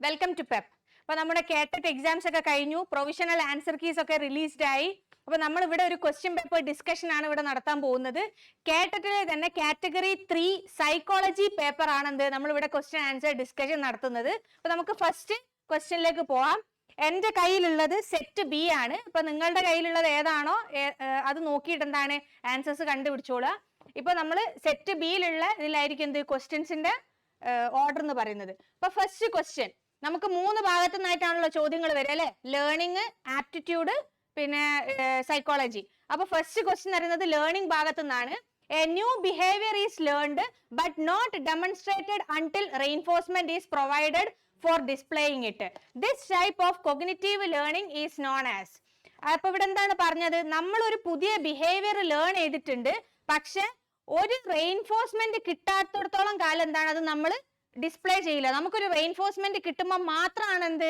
Welcome to Pep. അപ്പൊ നമ്മുടെ കേട്ടറ്റ് exams ഒക്കെ കഴിഞ്ഞു, പ്രൊവിഷണൽ ആൻസർ കീസ് ഒക്കെ റിലീസ്ഡ് ആയി. അപ്പൊ നമ്മൾ ഇവിടെ ഒരു ക്വസ്റ്റ്യൻ പേപ്പർ ഡിസ്കഷൻ ആണ് ഇവിടെ നടത്താൻ പോകുന്നത്. കേട്ടറ്റിലെ തന്നെ കാറ്റഗറി 3 സൈക്കോളജി പേപ്പർ ആണെന്ത് നമ്മൾ ഇവിടെ ക്വസ്റ്റ്യൻ ആൻസർ ഡിസ്കഷൻ നടത്തുന്നത്. അപ്പൊ നമുക്ക് ഫസ്റ്റ് ക്വസ്റ്റ്യനിലേക്ക് പോവാം. എന്റെ കയ്യിലുള്ളത് സെറ്റ് ബി ആണ്. അപ്പൊ നിങ്ങളുടെ കയ്യിലുള്ളത് ഏതാണോ അത് നോക്കിയിട്ട് എന്താണ് ആൻസേഴ്സ് കണ്ടുപിടിച്ചോളുക. ഇപ്പൊ നമ്മൾ സെറ്റ് ബിയിലുള്ള ഇതിലായിരിക്കും എന്ത് ക്വസ്റ്റ്യൻസിന്റെ ഓർഡർ എന്ന് പറയുന്നത്. അപ്പൊ ഫസ്റ്റ് ക്വസ്റ്റ്യൻ നമുക്ക് 3 ഭാഗത്തു നിന്നായിട്ടാണല്ലോ ചോദ്യങ്ങൾ വരിക അല്ലെ. ലേണിംഗ്, ആപ്റ്റിറ്റ്യൂഡ്, പിന്നെ സൈക്കോളജി. അപ്പൊ ഫസ്റ്റ് ക്വസ്റ്റ്യൻ പറയുന്നത് ലേണിംഗ് ഭാഗത്തു നിന്നാണ്. A new behavior is learned but not demonstrated until reinforcement is provided for displaying it. This type of cognitive learning is known as. അപ്പൊ ഇവിടെ എന്താണ് പറഞ്ഞത്, നമ്മൾ ഒരു പുതിയ ബിഹേവിയർ ലേൺ ചെയ്തിട്ടുണ്ട്, പക്ഷെ ഒരു റെയിൻഫോഴ്സ്മെന്റ് കിട്ടാത്തിടത്തോളം കാലം എന്താണ് അത് നമ്മൾ ഡിസ്പ്ലേ ചെയ്യില്ല. നമുക്കൊരു റെയിൻഫോഴ്സ്മെന്റ് കിട്ടുമ്പോൾ മാത്രമാണ് എന്ത്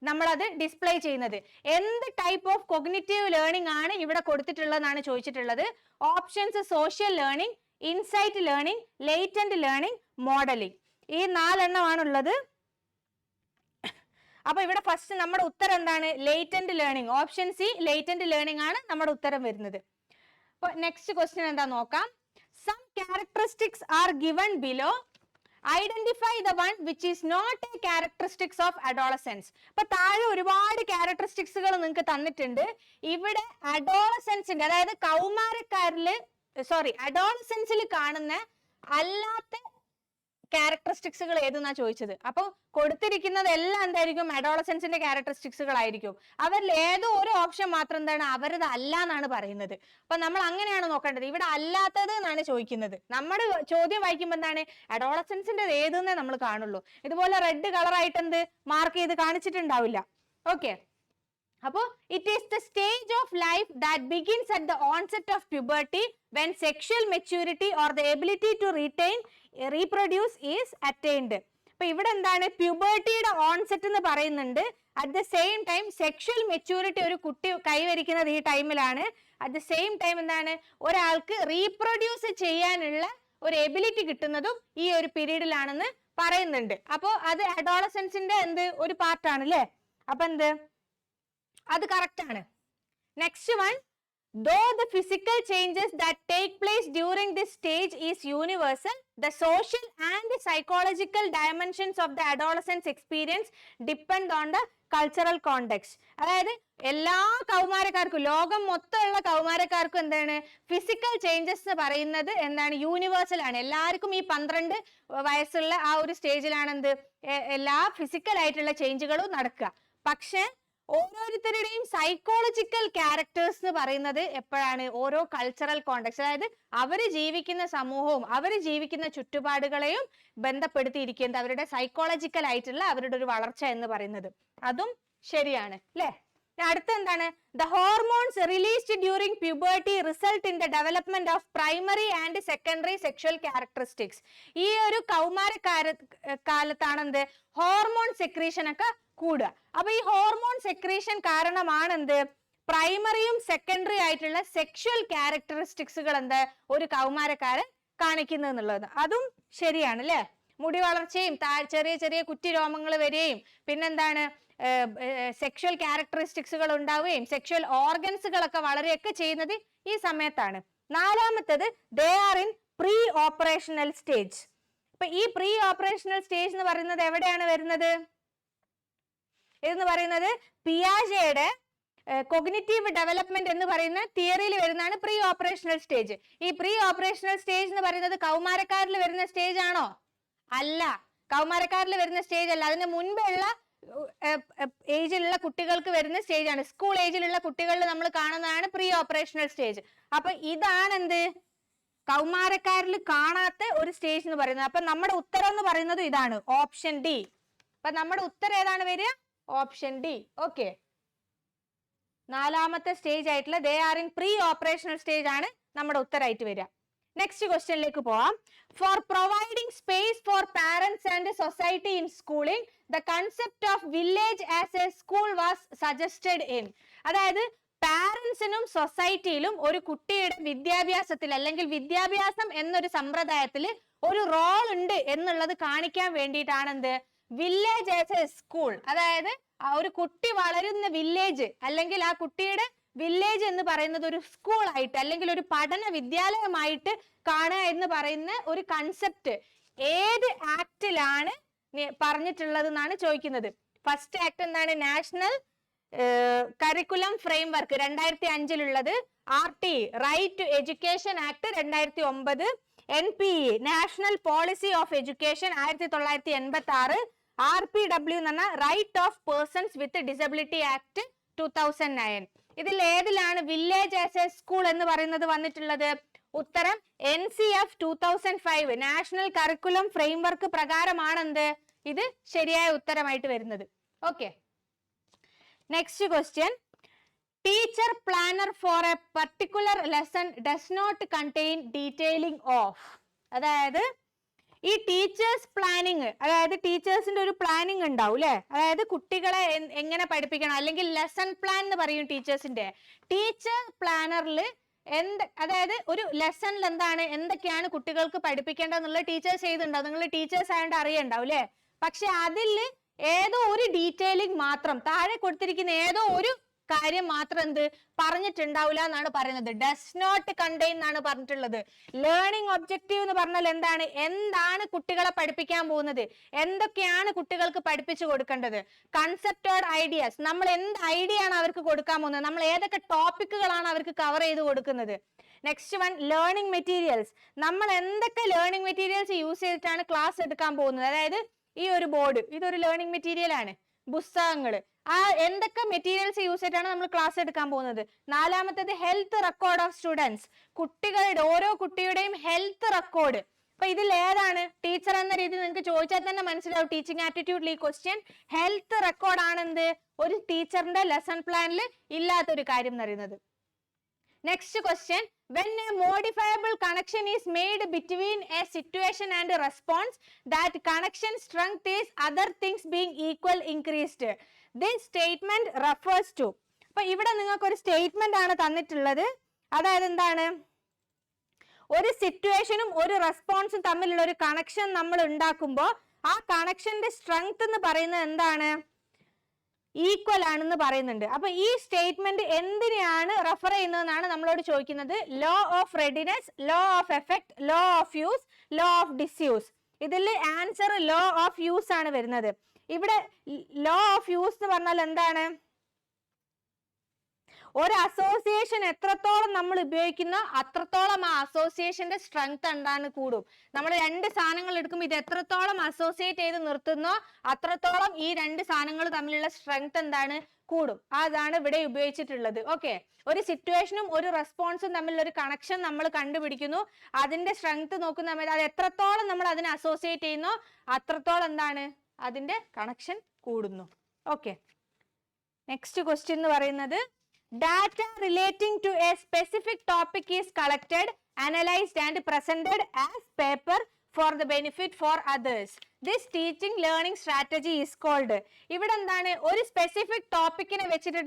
നമ്മളത് ഡിസ്പ്ലേ ചെയ്യുന്നത്. എന്ത് ടൈപ്പ് ഓഫ് കൊഗ്നിറ്റീവ് ലേണിംഗ് ആണ് ഇവിടെ കൊടുത്തിട്ടുള്ളതെന്നാണ് ചോദിച്ചിട്ടുള്ളത്. Options social learning, insight learning, latent learning, modeling. ഈ 4 എണ്ണമാണുള്ളത്. അപ്പൊ ഇവിടെ ഫസ്റ്റ് നമ്മുടെ ഉത്തരം എന്താണ്, latent learning. Option C latent learning ആണ് നമ്മുടെ ഉത്തരം വരുന്നത്. അപ്പൊ നെക്സ്റ്റ് ക്വസ്റ്റ്യൻ എന്താ നോക്കാം. Some characteristics are given below. Identify the one which is not a characteristics of adolescence. അപ്പൊ താഴെ ഒരുപാട് ക്യാരക്ടറിസ്റ്റിക്സുകൾ നിങ്ങൾക്ക് തന്നിട്ടുണ്ട്. ഇവിടെ അഡോളസെൻസിന്റെ അതായത് അഡോളസെൻസിൽ കാണുന്ന അല്ലാത്ത ക്യാരക്ടറിസ്റ്റിക്സുകൾ ഏതെന്നാ ചോദിച്ചത്. അപ്പൊ കൊടുത്തിരിക്കുന്നത് എല്ലാം എന്തായിരിക്കും, അഡോളസെൻസിന്റെ ക്യാരക്ടറിസ്റ്റിക്സുകൾ ആയിരിക്കും. അവരിൽ ഏതോ ഒരു ഓപ്ഷൻ മാത്രം എന്താണ് അവരത് അല്ല എന്നാണ് പറയുന്നത്. അപ്പൊ നമ്മൾ അങ്ങനെയാണ് നോക്കേണ്ടത്. ഇവിടെ അല്ലാത്തത് എന്നാണ് ചോദിക്കുന്നത്. നമ്മുടെ ചോദ്യം വായിക്കുമ്പോൾ എന്താണ് അഡോളസെൻസിന്റെ ഏതെന്നേ നമ്മൾ കാണുള്ളൂ. ഇതുപോലെ റെഡ് കളറായിട്ട് എന്ത് മാർക്ക് ചെയ്ത് കാണിച്ചിട്ടുണ്ടാവില്ല. ഓക്കെ, അപ്പോ it is the stage of life that begins at the onset of puberty when sexual maturity or the ability to reproduce is attained. അപ്പൊ ഇവിടെ എന്താണ് പ്യൂബർട്ടിയുടെ ഓൺസെറ്റ് എന്ന് പറയുന്നുണ്ട്. At the same time sexual maturity ഒരു കുട്ടി കൈവരിക്കുന്നത് ഈ ടൈമിലാണ്. അറ്റ് ദ സെയിം ടൈം എന്താണ് ഒരാൾക്ക് റീപ്രൊഡ്യൂസ് ചെയ്യാനുള്ള ഒരു എബിലിറ്റി കിട്ടുന്നതും ഈ ഒരു പീരീഡിലാണെന്ന് പറയുന്നുണ്ട്. അപ്പോ അത് അഡോളസെൻസിന്റെ ഒരു പാർട്ടാണ് അല്ലേ. അപ്പൊ അത് കറക്റ്റ് ആണ്. Next one, though the physical changes that take place during this stage is universal, the social and psychological dimensions of the adolescence experience depend on the cultural context. അതായത് എല്ലാ കൗമാരക്കാർക്കും, ലോകം മൊത്തമുള്ള കൗമാരക്കാർക്കും എന്താണ് ഫിസിക്കൽ ചേഞ്ചസ് എന്ന് പറയുന്നത് എന്താണ് universal ആണ്. എല്ലാവർക്കും ഈ 12 വയസ്സുള്ള ആ ഒരു സ്റ്റേജിലാണ് എല്ലാ ഫിസിക്കൽ ആയിട്ടുള്ള ചേഞ്ചുകളും നടക്കുക. പക്ഷെ ഓരോരുത്തരുടെയും സൈക്കോളജിക്കൽ ക്യാരക്ടേഴ്സ് എന്ന് പറയുന്നത് എപ്പോഴാണ് ഓരോ കൾച്ചറൽ കോണ്ടെക്സ്റ്റ്, അതായത് അവര് ജീവിക്കുന്ന സമൂഹവും അവര് ജീവിക്കുന്ന ചുറ്റുപാടുകളെയും ബന്ധപ്പെടുത്തിയിരിക്കുന്നത് അവരുടെ സൈക്കോളജിക്കൽ ആയിട്ടുള്ള അവരുടെ ഒരു വളർച്ച എന്ന് പറയുന്നത്. അതും ശരിയാണ് അല്ലെ. അടുത്ത എന്താണ്, the hormones released during puberty result in the development of primary and secondary sexual characteristics. ഈ ഒരു കാലത്താണ് ഹോർമോൺ സെക്രീഷൻ ഒക്കെ കൂടുക. അപ്പൊ ഈ ഹോർമോൺ സെക്രീഷൻ കാരണമാണ് പ്രൈമറിയും സെക്കൻഡറി ആയിട്ടുള്ള സെക്ഷൽ ക്യാരക്ടറിസ്റ്റിക്സുകൾ ഒരു കൗമാരക്കാരൻ കാണിക്കുന്നത് എന്നുള്ളത്. അതും ശരിയാണ് അല്ലെ. മുടി വളർച്ചയും ചെറിയ ചെറിയ കുറ്റിരോമങ്ങൾ വരികയും പിന്നെന്താണ് സെക്ഷൽ ക്യാരക്ടറിസ്റ്റിക്സുകൾ ഉണ്ടാവുകയും സെക്ഷൽ ഓർഗൻസുകളൊക്കെ വളരെയൊക്കെ ചെയ്യുന്നത് ഈ സമയത്താണ്. 4-മത്തേത് they are in pre operational stage. അപ്പൊ ഈ പ്രീ ഓപ്പറേഷണൽ സ്റ്റേജ് എന്ന് പറയുന്നത് എവിടെയാണ് വരുന്നത്, എന്ന് പറയുന്നത് പിയാജെയുടെ കൊഗ്നിറ്റീവ് ഡെവലപ്മെന്റ് എന്ന് പറയുന്ന തിയറിയിൽ വരുന്നതാണ് പ്രീ ഓപ്പറേഷണൽ സ്റ്റേജ്. ഈ പ്രീ ഓപ്പറേഷണൽ സ്റ്റേജ് എന്ന് പറയുന്നത് കൗമാരക്കാരിൽ വരുന്ന സ്റ്റേജ് ആണോ? അല്ല, കൗമാരക്കാരിൽ വരുന്ന സ്റ്റേജ് അല്ല. അതിന് മുൻപുള്ള ഏജിലുള്ള കുട്ടികൾക്ക് വരുന്ന സ്റ്റേജ് ആണ്. സ്കൂൾ ഏജിലുള്ള കുട്ടികളിൽ നമ്മൾ കാണുന്നതാണ് പ്രീ ഓപ്പറേഷണൽ സ്റ്റേജ്. അപ്പൊ ഇതാണ് കൗമാരക്കാരിൽ കാണാത്ത ഒരു സ്റ്റേജ് എന്ന് പറയുന്നത്. അപ്പൊ നമ്മുടെ ഉത്തരം എന്ന് പറയുന്നത് ഇതാണ്, ഓപ്ഷൻ ഡി. അപ്പൊ നമ്മുടെ ഉത്തരം ഏതാണ് വരിക, ഓപ്ഷൻ ഡി. ഓക്കെ, 4-മത്തെ സ്റ്റേജ് ആയിട്ടുള്ള ദേ are in pre operational stage ആണ് നമ്മുടെ ഉത്തരമായിട്ട് വരിക. നെക്സ്റ്റ് ക്വസ്റ്റ്യനിലേക്ക് പോവാം. Four providing space four parents and society in schooling the concept of village as A school was suggested in. അതായത് പാരന്റ്സിനും സൊസൈറ്റിയിലും ഒരു കുട്ടിയുടെ വിദ്യാഭ്യാസത്തിൽ അല്ലെങ്കിൽ വിദ്യാഭ്യാസം എന്നൊരു സമ്പ്രദായത്തിൽ ഒരു റോൾ ഉണ്ട് എന്നുള്ളത് കാണിക്കാൻ വേണ്ടിയിട്ടാണ് വില്ലേജ് ആസ് എ സ്കൂൾ, അതായത് ആ ഒരു കുട്ടി വളരുന്ന വില്ലേജ് അല്ലെങ്കിൽ ആ കുട്ടിയുടെ വില്ലേജ് എന്ന് പറയുന്നത് ഒരു സ്കൂൾ ആയിട്ട് അല്ലെങ്കിൽ ഒരു പഠന വിദ്യാലയമായിട്ട് കാണുക എന്ന് പറയുന്ന ഒരു കൺസെപ്റ്റ് ഏത് ആക്ടിലാണ് പറഞ്ഞിട്ടുള്ളത് എന്നാണ് ചോദിക്കുന്നത്. ഫസ്റ്റ് ആക്ട് എന്താണ്? National curriculum framework 2005 RT right to education act 2009, NPE national policy of education 1986, RPW എന്ന് പറഞ്ഞാൽ right of persons with disability act 2009. ഇതിൽ ഏതിലാണ് വില്ലേജ് ആസ് എ സ്കൂൾ എന്ന് പറയുന്നത് വന്നിട്ടുള്ളത്? ഉത്തരം NCF 2005 നാഷണൽ കരിക്കുലം ഫ്രെയിംവർക്ക് പ്രകാരമാണെന്ത് ഇത് ശരിയായ ഉത്തരമായിട്ട് വരുന്നത്. Okay, next question. Teacher planner for a particular lesson does not contain detailing of. അതായത് ഈ ടീച്ചേഴ്സ് പ്ലാനിങ്, അതായത് ടീച്ചേഴ്സിന്റെ ഒരു പ്ലാനിങ് ഉണ്ടാവും അല്ലെ, അതായത് കുട്ടികളെ എങ്ങനെ പഠിപ്പിക്കണം, അല്ലെങ്കിൽ ലെസൺ പ്ലാൻ എന്ന് പറയും ടീച്ചേഴ്സിന്റെ. ടീച്ചർ പ്ലാനറിൽ അതായത് ഒരു ലെസണിൽ എന്താണ് എന്തൊക്കെയാണ് കുട്ടികൾക്ക് പഠിപ്പിക്കേണ്ടതെന്നുള്ള ടീച്ചേഴ്സ് ചെയ്തിട്ടുണ്ടാവും. നിങ്ങൾ ടീച്ചേഴ്സ് ആയതുകൊണ്ട് അറിയണ്ടാവും അല്ലെ. പക്ഷെ അതിൽ ഏതോ ഒരു ഡീറ്റെയിലിംഗ് മാത്രം, താഴെ കൊടുത്തിരിക്കുന്ന ഏതോ ഒരു കാര്യം മാത്രം എന്ത് പറഞ്ഞിട്ടുണ്ടാവില്ല എന്നാണ് പറയുന്നത്. ഡസ് നോട്ട് കണ്ടെയ്ൻ എന്നാണ് പറഞ്ഞിട്ടുള്ളത്. ലേണിംഗ് ഒബ്ജക്റ്റീവ് എന്ന് പറഞ്ഞാൽ എന്താണ്? എന്താണ് കുട്ടികളെ പഠിപ്പിക്കാൻ പോകുന്നത്, എന്തൊക്കെയാണ് കുട്ടികൾക്ക് പഠിപ്പിച്ചു കൊടുക്കേണ്ടത്. കൺസെപ്റ്റഡ് ഐഡിയാസ്, നമ്മൾ എന്ത് ഐഡിയ ആണ് അവർക്ക് കൊടുക്കാൻ പോകുന്നത്, നമ്മൾ ഏതൊക്കെ ടോപ്പിക്കുകളാണ് അവർക്ക് കവർ ചെയ്ത് കൊടുക്കുന്നത്. നെക്സ്റ്റ് വൺ, ലേണിംഗ് മെറ്റീരിയൽസ്, നമ്മൾ എന്തൊക്കെ ലേണിംഗ് മെറ്റീരിയൽസ് യൂസ് ചെയ്തിട്ടാണ് ക്ലാസ് എടുക്കാൻ പോകുന്നത്. അതായത് ഈ ഒരു ബോർഡ് ഇതൊരു ലേണിംഗ് മെറ്റീരിയൽ ആണ്, പുസ്തകങ്ങൾ, ആ എന്തൊക്കെ മെറ്റീരിയൽസ് യൂസ് ചെയ്തിട്ടാണ് നമ്മൾ ക്ലാസ് എടുക്കാൻ പോകുന്നത്. നാലാമത്തേത് ഹെൽത്ത് റെക്കോർഡ് ഓഫ് സ്റ്റുഡൻസ്, കുട്ടികളുടെ ഓരോ കുട്ടിയുടെയും ഹെൽത്ത് റെക്കോർഡ്. അപ്പൊ ഇതിൽ ഏതാണ് ടീച്ചർ എന്ന രീതിയിൽ നിങ്ങൾക്ക് ചോദിച്ചാൽ തന്നെ മനസ്സിലാവും ടീച്ചിങ് ആപ്റ്റിറ്റ്യൂഡിൽ ഈ ക്വസ്റ്റ്യൻ ഹെൽത്ത് റെക്കോർഡ് ആണെന്ത് ഒരു ടീച്ചറിന്റെ ലെസൺ പ്ലാനിൽ ഇല്ലാത്തൊരു കാര്യം എന്ന് പറയുന്നത്. Next question, when a modifiable connection is made between a situation and a response, that connection strength is other things being equal increased. This statement refers to. അപ്പൊ ഇവിടെ നിങ്ങൾക്ക് ഒരു സ്റ്റേറ്റ്മെന്റ് ആണ് തന്നിട്ടുള്ളത്. അതായത് എന്താണ്? ഒരു സിറ്റുവേഷനും ഒരു റെസ്പോൺസും തമ്മിലുള്ള ഒരു കണക്ഷൻ നമ്മൾ ഉണ്ടാക്കുമ്പോൾ ആ കണക്ഷന്റെ സ്ട്രെങ്ത് എന്ന് പറയുന്നത് എന്താണ്? ഈക്വൽ ആണെന്ന് പറയുന്നുണ്ട്. അപ്പൊ ഈ സ്റ്റേറ്റ്മെന്റ് എന്തിനെയാണ് റെഫർ ചെയ്യുന്നതെന്നാണ് നമ്മളോട് ചോദിക്കുന്നത്. Law of readiness, law of effect, law of use, law of disuse. ഇതിൽ ആൻസർ ലോ ഓഫ് യൂസ് ആണ് വരുന്നത്. ഇവിടെ ലോ ഓഫ് യൂസ് എന്ന് പറഞ്ഞാൽ എന്താണ്? ഒരു അസോസിയേഷൻ എത്രത്തോളം നമ്മൾ ഉപയോഗിക്കുന്നോ അത്രത്തോളം ആ അസോസിയേഷന്റെ സ്ട്രെങ്ത് എന്താണ് കൂടും. നമ്മൾ രണ്ട് സാധനങ്ങൾ എടുക്കുമ്പോൾ ഇത് എത്രത്തോളം അസോസിയേറ്റ് ചെയ്ത് നിർത്തുന്നോ അത്രത്തോളം ഈ രണ്ട് സാധനങ്ങൾ തമ്മിലുള്ള സ്ട്രെങ്ത് എന്താണ് കൂടും. അതാണ് ഇവിടെ ഉപയോഗിച്ചിട്ടുള്ളത്. ഓക്കെ, ഒരു സിറ്റുവേഷനും ഒരു റെസ്പോൺസും തമ്മിലുള്ള ഒരു കണക്ഷൻ നമ്മൾ കണ്ടുപിടിക്കുന്നു. അതിന്റെ സ്ട്രെങ്ത് നോക്കുന്ന സമയത്ത് അത് എത്രത്തോളം നമ്മൾ അതിനെ അസോസിയേറ്റ് ചെയ്യുന്നോ അത്രത്തോളം എന്താണ് അതിന്റെ കണക്ഷൻ കൂടുന്നു. ഓക്കെ, നെക്സ്റ്റ് ക്വസ്റ്റ്യൻ എന്ന് പറയുന്നത് data relating to a specific topic is collected, analyzed and presented as paper for the benefit for others. This teaching learning strategy is called. ഇവിടെ എന്താണ്? ഒരു സ്പെസിഫിക് ടോപ്പിക്കിനെ വെച്ചിട്ട്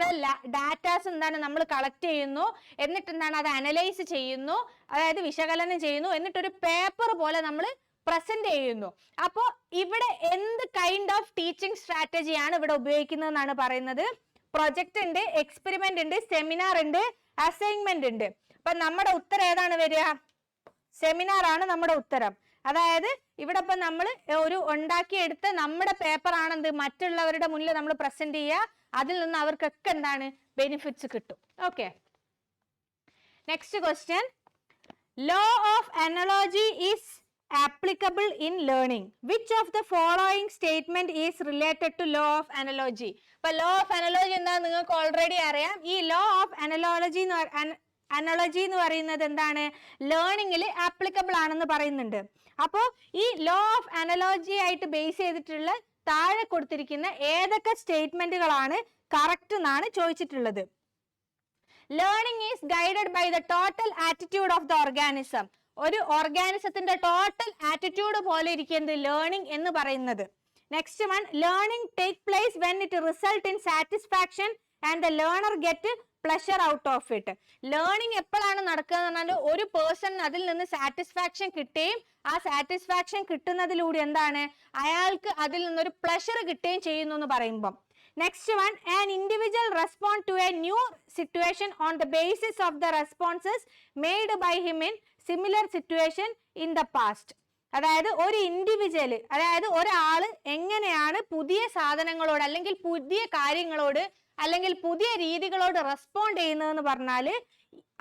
ഡാറ്റാസ് എന്താണ് നമ്മൾ കളക്ട് ചെയ്യുന്നു, എന്നിട്ട് എന്താണ് അത് അനലൈസ് ചെയ്യുന്നു, അതായത് വിശകലനം ചെയ്യുന്നു, എന്നിട്ടൊരു പേപ്പർ പോലെ നമ്മൾ പ്രസന്റ് ചെയ്യുന്നു. അപ്പോൾ ഇവിടെ എന്ത് കൈൻഡ് ഓഫ് ടീച്ചിങ് സ്ട്രാറ്റജിയാണ് ഇവിടെ ഉപയോഗിക്കുന്നതെന്നാണ് പറയുന്നത്. പ്രൊജക്ട് ഉണ്ട്, എക്സ്പെരിമെന്റ് ഉണ്ട്, സെമിനാർ ഉണ്ട്, അസൈൻമെന്റ് ഉണ്ട്. അപ്പൊ നമ്മുടെ ഉത്തരം ഏതാണ് വരിക? സെമിനാർ ആണ് നമ്മുടെ ഉത്തരം. അതായത് ഇവിടെ ഇപ്പൊ നമ്മൾ ഒരു ഉണ്ടാക്കിയെടുത്ത് നമ്മുടെ പേപ്പർ ആണെന്ത് മറ്റുള്ളവരുടെ മുന്നിൽ നമ്മൾ പ്രസന്റ് ചെയ്യുക, അതിൽ നിന്ന് അവർക്കൊക്കെ എന്താണ് ബെനിഫിറ്റ്സ് കിട്ടും. Okay, next question, law of analogy is applicable in learning. Which of the following statement is related to law of analogy? അപ്പൊ law of analogy എന്താണെന്ന് നിങ്ങൾക്ക് ഓൾറെഡി അറിയാം. ഈ law of analogy എന്ന് പറയുന്നത് എന്താണ്? ലേണിംഗിൽ ആപ്ലിക്കബിൾ ആണെന്ന് പറയുന്നുണ്ട്. അപ്പോൾ ഈ ലോ ഓഫ് അനലോജി ആയിട്ട് ബേസ് ചെയ്തിട്ടുള്ള താഴെ കൊടുത്തിരിക്കുന്ന ഏതൊക്കെ സ്റ്റേറ്റ്മെന്റുകളാണ് കറക്റ്റ് എന്നാണ് ചോദിച്ചിട്ടുള്ളത്. Learning is guided by the total attitude of the organism. ഒരു ഓർഗാനിസത്തിന്റെ ടോട്ടൽ ആറ്റിറ്റ്യൂഡ് പോലെ ഇരിക്കുന്നത് ലേണിംഗ് എന്ന് പറയുന്നത്. Next one, learning take place when it result in satisfaction and the learner get pleasure out of it. Learning എപ്പോഴാണ് നടക്കുക എന്ന് പറഞ്ഞാൽ ഒരു പേഴ്സൺ അതിൽ നിന്ന് സാറ്റിസ്ഫാക്ഷൻ കിട്ടുകയും ആ സാറ്റിസ്ഫാക്ഷൻ കിട്ടുന്നതിലൂടെ എന്താണ് അയാൾക്ക് അതിൽ നിന്നൊരു പ്ലഷർ കിട്ടുകയും ചെയ്യുന്നു എന്ന് പറയുമ്പം. Next one, an individual respond to a new situation on the basis of the responses made by him in similar situation in the past. അതായത് ഒരു ഇൻഡിവിജ്വൽ, അതായത് ഒരാൾ എങ്ങനെയാണ് പുതിയ സാധനങ്ങളോട് അല്ലെങ്കിൽ പുതിയ കാര്യങ്ങളോട് അല്ലെങ്കിൽ പുതിയ രീതികളോട് റെസ്പോണ്ട് ചെയ്യുന്നതെന്ന് പറഞ്ഞാൽ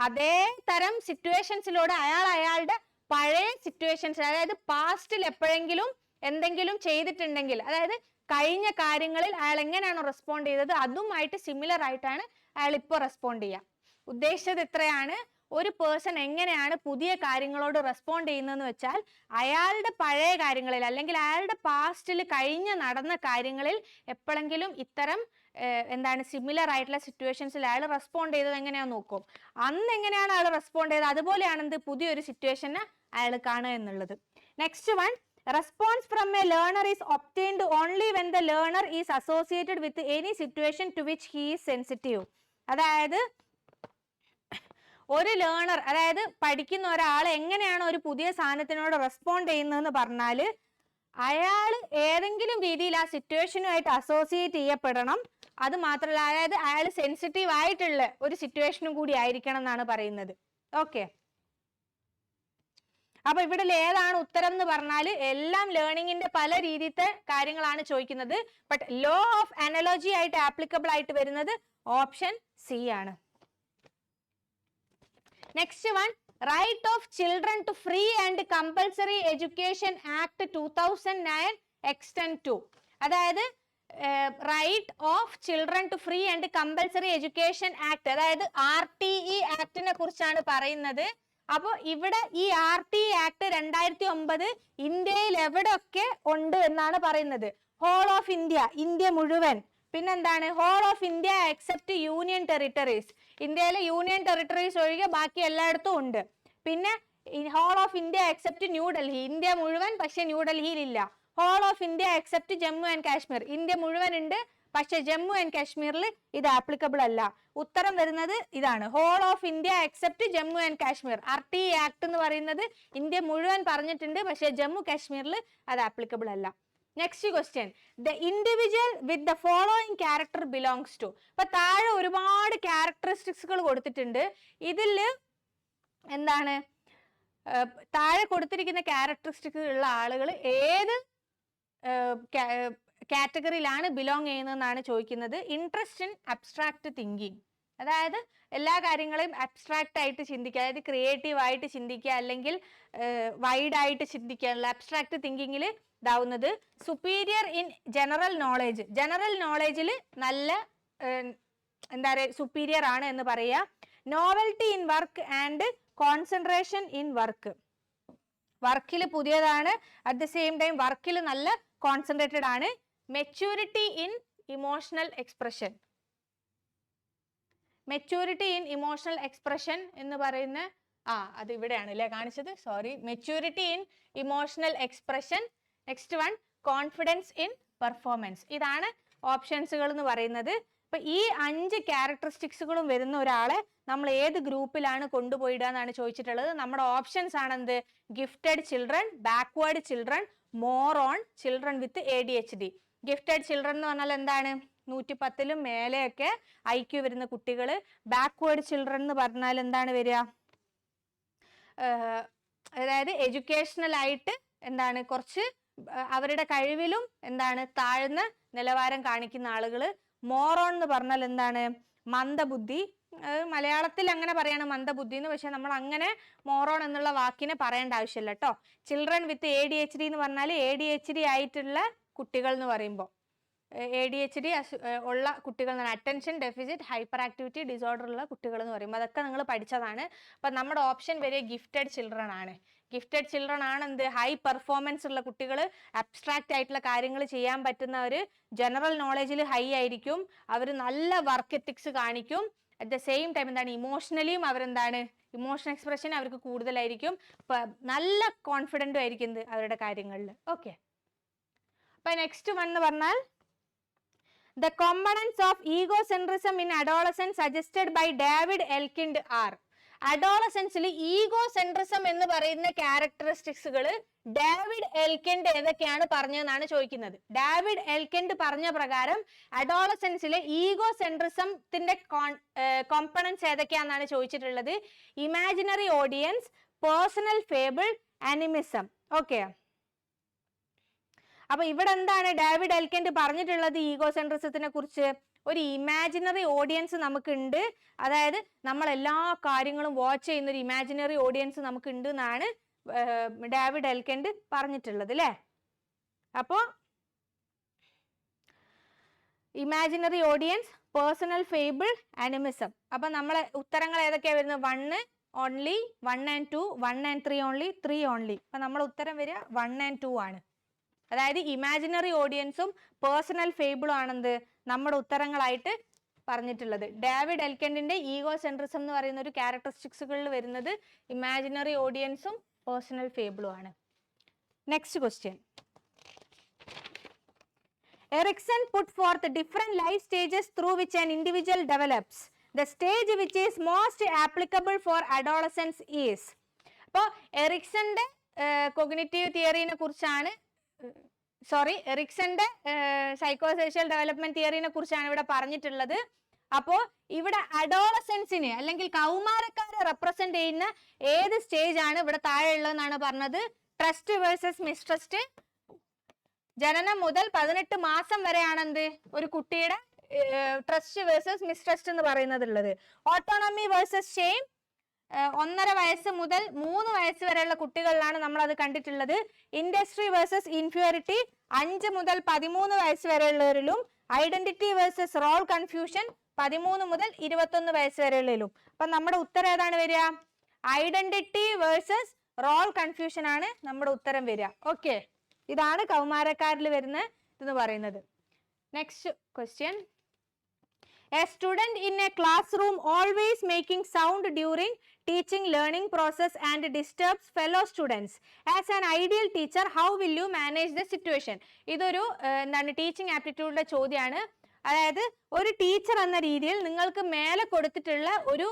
അതേ തരം സിറ്റുവേഷൻസിലൂടെ അയാളുടെ പഴയ സിറ്റുവേഷൻസ്, അതായത് പാസ്റ്റിൽ എപ്പോഴെങ്കിലും എന്തെങ്കിലും ചെയ്തിട്ടുണ്ടെങ്കിൽ, അതായത് കഴിഞ്ഞ കാര്യങ്ങളിൽ അയാൾ എങ്ങനെയാണോ റെസ്പോണ്ട് ചെയ്തത് അതുമായിട്ട് സിമിലർ ആയിട്ടാണ് അയാൾ ഇപ്പോൾ റെസ്പോണ്ട് ചെയ്യുക. ഉദ്ദേശിച്ചത് എത്രയാണ്, ഒരു പേഴ്സൺ എങ്ങനെയാണ് പുതിയ കാര്യങ്ങളോട് റെസ്പോണ്ട് ചെയ്യുന്നതെന്ന് വെച്ചാൽ അയാളുടെ പഴയ കാര്യങ്ങളിൽ അല്ലെങ്കിൽ അയാളുടെ പാസ്റ്റിൽ നടന്ന കാര്യങ്ങളിൽ എപ്പോഴെങ്കിലും ഇത്തരം എന്താണ് സിമിലർ ആയിട്ടുള്ള സിറ്റുവേഷൻസിൽ അയാൾ റെസ്പോണ്ട് ചെയ്തത് എങ്ങനെയാണെന്ന് നോക്കും. അന്ന് എങ്ങനെയാണ് അയാൾ റെസ്പോണ്ട് ചെയ്തത് അതുപോലെയാണ് എന്ത് പുതിയൊരു സിറ്റുവേഷനെ അയാൾ കാണുക എന്നുള്ളത്. Next one, response from a learner is obtained only when the learner is associated with any situation to which he is sensitive. അതായത് ഒരു ലേണർ, അതായത് പഠിക്കുന്ന ഒരാൾ എങ്ങനെയാണ് ഒരു പുതിയ സാധനത്തിനോട് റെസ്പോണ്ട് ചെയ്യുന്നതെന്ന് പറഞ്ഞാൽ അയാൾ ഏതെങ്കിലും രീതിയിൽ ആ സിറ്റുവേഷനുമായിട്ട് അസോസിയേറ്റ് ചെയ്യപ്പെടണം. അത് മാത്രമല്ല അതായത് അയാൾ സെൻസിറ്റീവ് ആയിട്ടുള്ള ഒരു സിറ്റുവേഷനും കൂടി ആയിരിക്കണം എന്നാണ് പറയുന്നത്. ഓക്കെ, അപ്പൊ ഇവിടെ ഏതാണ് ഉത്തരം എന്ന് പറഞ്ഞാൽ എല്ലാം ലേണിംഗിന്റെ പല രീതിയിലത്തെ കാര്യങ്ങളാണ് ചോദിക്കുന്നത്. ബട്ട് ലോ ഓഫ് അനലോജി ആയിട്ട് ആപ്ലിക്കബിൾ ആയിട്ട് വരുന്നത് ഓപ്ഷൻ സി ആണ്. Next one, right of children to free and compulsory education act 2009 extend to. അതായത് right of children to free and compulsory education act, അതായത് RTE ആക്ടിനെ കുറിച്ചാണ് പറയുന്നത്. അപ്പോൾ ഇവിടെ ഈ RTE ആക്ട് 2009 ഇന്ത്യയിൽ എവിടെയൊക്കെ ഉണ്ട് എന്നാണ് പറയുന്നത്. ഹോൾ ഓഫ് ഇന്ത്യ, ഇന്ത്യ മുഴുവൻ. പിന്നെന്താണ്, whole of India except union territories, ഇന്ത്യയിലെ യൂണിയൻ ടെറിട്ടറീസ് ഒഴികെ ബാക്കി എല്ലായിടത്തും ഉണ്ട്. പിന്നെ whole of India except New Delhi, India മുഴുവൻ പക്ഷെ ന്യൂഡൽഹിയിൽ ഇല്ല. Whole of India except Jammu and Kashmir, India മുഴുവൻ ഉണ്ട് പക്ഷെ ജമ്മു ആൻഡ് കാശ്മീരിൽ ഇത് ആപ്ലിക്കബിൾ അല്ല. ഉത്തരം വരുന്നത് ഇതാണ്, whole of India except Jammu and Kashmir. RTE act എന്ന് പറയുന്നത് ഇന്ത്യ മുഴുവൻ പറഞ്ഞിട്ടുണ്ട് പക്ഷെ ജമ്മു കാശ്മീരിൽ അത് ആപ്ലിക്കബിൾ അല്ല. Next question, the individual with the following character belongs to. അപ്പൊ താഴെ ഒരുപാട് ക്യാരക്ടറിസ്റ്റിക്സുകൾ കൊടുത്തിട്ടുണ്ട്. ഇതിൽ എന്താണ് താഴെ കൊടുത്തിരിക്കുന്ന ക്യാരക്ടറിസ്റ്റിക്സ് ഉള്ള ആളുകൾ ഏത് കാറ്റഗറിയിലാണ് ബിലോങ് ചെയ്യുന്നതെന്നാണ് ചോദിക്കുന്നത്. ഇൻട്രസ്റ്റ് ഇൻ അബ്സ്ട്രാക്ട് തിങ്കിങ്, അതായത് എല്ലാ കാര്യങ്ങളെയും അബ്സ്ട്രാക്റ്റ് ആയിട്ട് ചിന്തിക്കുക, അതായത് ക്രിയേറ്റീവ് ആയിട്ട് ചിന്തിക്കുക അല്ലെങ്കിൽ വൈഡ് ആയിട്ട് ചിന്തിക്കാനുള്ള അബ്സ്ട്രാക്ട് തിങ്കിങ്ങിൽ ഇതാവുന്നത്. Superior in general knowledge, general നോളേജിൽ നല്ല എന്താ പറയുക സുപ്പീരിയർ ആണ് എന്ന് പറയുക. Novelty in work and concentration in work, വർക്കിൽ പുതിയതാണ് അറ്റ് ദ സെയിം ടൈം വർക്കിൽ നല്ല കോൺസെൻട്രേറ്റഡ് ആണ്. Maturity in emotional expression, maturity in emotional expression എന്ന് പറയുന്ന അത് ഇവിടെയാണ് അല്ലേ കാണിച്ചത്, sorry. Maturity in emotional expression. Next one, confidence in performance. ഇതാണ് ഓപ്ഷൻസുകൾ എന്ന് പറയുന്നത്. അപ്പൊ ഈ 5 ക്യാരക്ടറിസ്റ്റിക്സുകളും വരുന്ന ഒരാളെ നമ്മൾ ഏത് ഗ്രൂപ്പിലാണ് കൊണ്ടുപോയിടുക എന്നാണ് ചോദിച്ചിട്ടുള്ളത്. നമ്മുടെ ഓപ്ഷൻസ് ആണ് എന്ത്, gifted children, backward children, moron, children with ADHD. Gifted children എന്ന് പറഞ്ഞാൽ എന്താണ്, 110 മേലെയൊക്കെ IQ വരുന്ന കുട്ടികൾ. ബാക്ക്വേർഡ് ചിൽഡ്രൻ എന്ന് പറഞ്ഞാൽ എന്താണ് വരിക, അതായത് എഡ്യൂക്കേഷണൽ ആയിട്ട് എന്താണ് കുറച്ച് അവരുടെ കഴിവിലും എന്താണ് താഴ്ന്ന നിലവാരം കാണിക്കുന്ന ആളുകൾ. മോറോൺ എന്ന് പറഞ്ഞാൽ എന്താണ്, മന്ദബുദ്ധി. മലയാളത്തിൽ അങ്ങനെ പറയാണ് മന്ദബുദ്ധി എന്ന്, പക്ഷെ നമ്മൾ അങ്ങനെ മോറോൺ എന്നുള്ള വാക്കിനെ പറയേണ്ട ആവശ്യമില്ല കേട്ടോ. ചിൽഡ്രൻ വിത്ത് ADHD എന്ന് പറഞ്ഞാൽ ADHD ആയിട്ടുള്ള കുട്ടികൾ എന്ന് പറയുമ്പോൾ ADHD ഉള്ള കുട്ടികൾ എന്നാണ്. Attention deficit hyper activity disorder ഉള്ള കുട്ടികൾ എന്ന് പറയുമ്പോൾ അതൊക്കെ നിങ്ങൾ പഠിച്ചതാണ്. അപ്പം നമ്മുടെ ഓപ്ഷൻ വരെ ഗിഫ്റ്റഡ് ചിൽഡ്രൻ ആണ്. ഗിഫ്റ്റഡ് ചിൽഡ്രൻ ആണ് എന്ത്, ഹൈ പെർഫോമൻസ് ഉള്ള കുട്ടികൾ, അബ്സ്ട്രാക്റ്റ് ആയിട്ടുള്ള കാര്യങ്ങൾ ചെയ്യാൻ പറ്റുന്നവർ, ജനറൽ നോളേജിൽ ഹൈ ആയിരിക്കും, അവർ നല്ല വർക്ക് എത്തിക്സ് കാണിക്കും. അറ്റ് ദ സെയിം ടൈം എന്താണ്, ഇമോഷണലിയും അവരെന്താണ്, ഇമോഷണൽ എക്സ്പ്രഷൻ അവർക്ക് കൂടുതലായിരിക്കും, നല്ല കോൺഫിഡൻറ്റും ആയിരിക്കും അവരുടെ കാര്യങ്ങളിൽ. ഓക്കെ, അപ്പം നെക്സ്റ്റ് വൺ എന്ന് പറഞ്ഞാൽ The components of egocentrism in adolescence suggested by David Elkind are. അഡോളസെൻസിൽ egocentrism എന്ന് പറയുന്ന ക്യാരക്ടറിസ്റ്റിക്സുകൾ ഡേവിഡ് എൽക്കിൻഡ് ഏതൊക്കെയാണ് പറഞ്ഞതെന്നാണ് ചോദിക്കുന്നത്. ഡേവിഡ് എൽക്കിൻഡ് പറഞ്ഞ പ്രകാരം അഡോളസെൻസിലെ ഈഗോസെൻട്രിസത്തിന്റെ കോമ്പണൻസ് ഏതൊക്കെയാണെന്നാണ് ചോദിച്ചിട്ടുള്ളത്. Imaginary audience, personal fable, animism. Okay, അപ്പൊ ഇവിടെ എന്താണ് ഡേവിഡ് എൽക്കിൻഡ് പറഞ്ഞിട്ടുള്ളത് ഈഗോസെൻട്രിസത്തിനെ കുറിച്ച്? ഒരു ഇമാജിനറി ഓഡിയൻസ് നമുക്കുണ്ട്, അതായത് നമ്മൾ എല്ലാ കാര്യങ്ങളും വാച്ച് ചെയ്യുന്ന ഒരു ഇമാജിനറി ഓഡിയൻസ് നമുക്ക് ഉണ്ട് എന്നാണ് ഡേവിഡ് എൽക്കിൻഡ് പറഞ്ഞിട്ടുള്ളത് അല്ലേ. അപ്പോ imaginary audience, personal fable, animism. അപ്പൊ നമ്മളെ ഉത്തരങ്ങൾ ഏതൊക്കെയാ വരുന്നത്? 1 only, 1 and 2, 1 and 3 only, 3 only. അപ്പൊ നമ്മളെ ഉത്തരം വരിക 1 and 2 ആണ്. അതായത് ഇമാജിനറി ഓഡിയൻസും പേഴ്സണൽ ഫേബിളും ആണെന്ത് നമ്മുടെ ഉത്തരങ്ങളായിട്ട് പറഞ്ഞിട്ടുള്ളത്. ഡേവിഡ് എൽക്കിൻഡിന്റെ ഈഗോസെൻട്രിസം എന്ന് പറയുന്ന ഒരു ക്യാരക്ടറിസ്റ്റിക്സുകളിൽ വരുന്നത് ഇമാജിനറി ഓഡിയൻസും പേഴ്സണൽ ഫേബിളും ആണ്. Next question. Erikson put forth different life stages through which an individual develops. The stage which is most applicable for adolescence is. അപ്പോൾ എറിക്സന്റെ കോഗ്നിറ്റീവ് തിയറിനെ കുറിച്ചാണ്, എറിക്സന്റെ സൈക്കോസോഷ്യൽ ഡെവലപ്മെന്റ് തിയറിനെ കുറിച്ചാണ് ഇവിടെ പറഞ്ഞിട്ടുള്ളത്. അപ്പോ ഇവിടെ അഡോളസെൻസിന് അല്ലെങ്കിൽ കൗമാരക്കാരെ റെപ്രസെന്റ് ചെയ്യുന്ന ഏത് സ്റ്റേജ് ആണ് ഇവിടെ താഴെ ഉള്ളതെന്നാണ് പറഞ്ഞത്. Trust versus mistrust. ജനനം മുതൽ 18 മാസം വരെയാണെന്ത് ഒരു കുട്ടിയുടെ ട്രസ്റ്റ് വേഴ്സസ് മിസ്ട്രസ്റ്റ് എന്ന് പറയുന്നത് ഉള്ളത്. ഓട്ടോണമി വേഴ്സസ് ഷെയിം 1.5 വയസ്സ് മുതൽ 3 വയസ്സ് വരെയുള്ള കുട്ടികളിലാണ് നമ്മൾ അത് കണ്ടിട്ടുള്ളത്. ഇൻഡസ്ട്രി വേഴ്സസ് ഇൻഫ്യൂരിറ്റി 5 മുതൽ 13 വയസ്സ് വരെയുള്ളവരിലും. ഐഡന്റിറ്റി വേഴ്സസ് റോൾ കൺഫ്യൂഷൻ 13 മുതൽ 21 വയസ്സ് വരെയുള്ളതിലും. അപ്പൊ നമ്മുടെ ഉത്തരം ഏതാണ് വരിക? ഐഡന്റിറ്റി വേഴ്സസ് റോൾ കൺഫ്യൂഷൻ ആണ് നമ്മുടെ ഉത്തരം വരിക. ഓക്കെ, ഇതാണ് കൗമാരക്കാരിൽ വരുന്ന ഇതെന്ന് പറയുന്നത്. Next question. A student in a classroom always making sound during teaching learning process and disturbs fellow students. As an ideal teacher, how will you manage the situation? ഇതൊരു എന്താണ് ടീച്ചിങ് ആപ്റ്റിറ്റ്യൂഡിലെ ചോദ്യമാണ്. അതായത് ഒരു ടീച്ചർ എന്ന രീതിയിൽ നിങ്ങൾക്ക് മേലെ കൊടുത്തിട്ടുള്ള ഒരു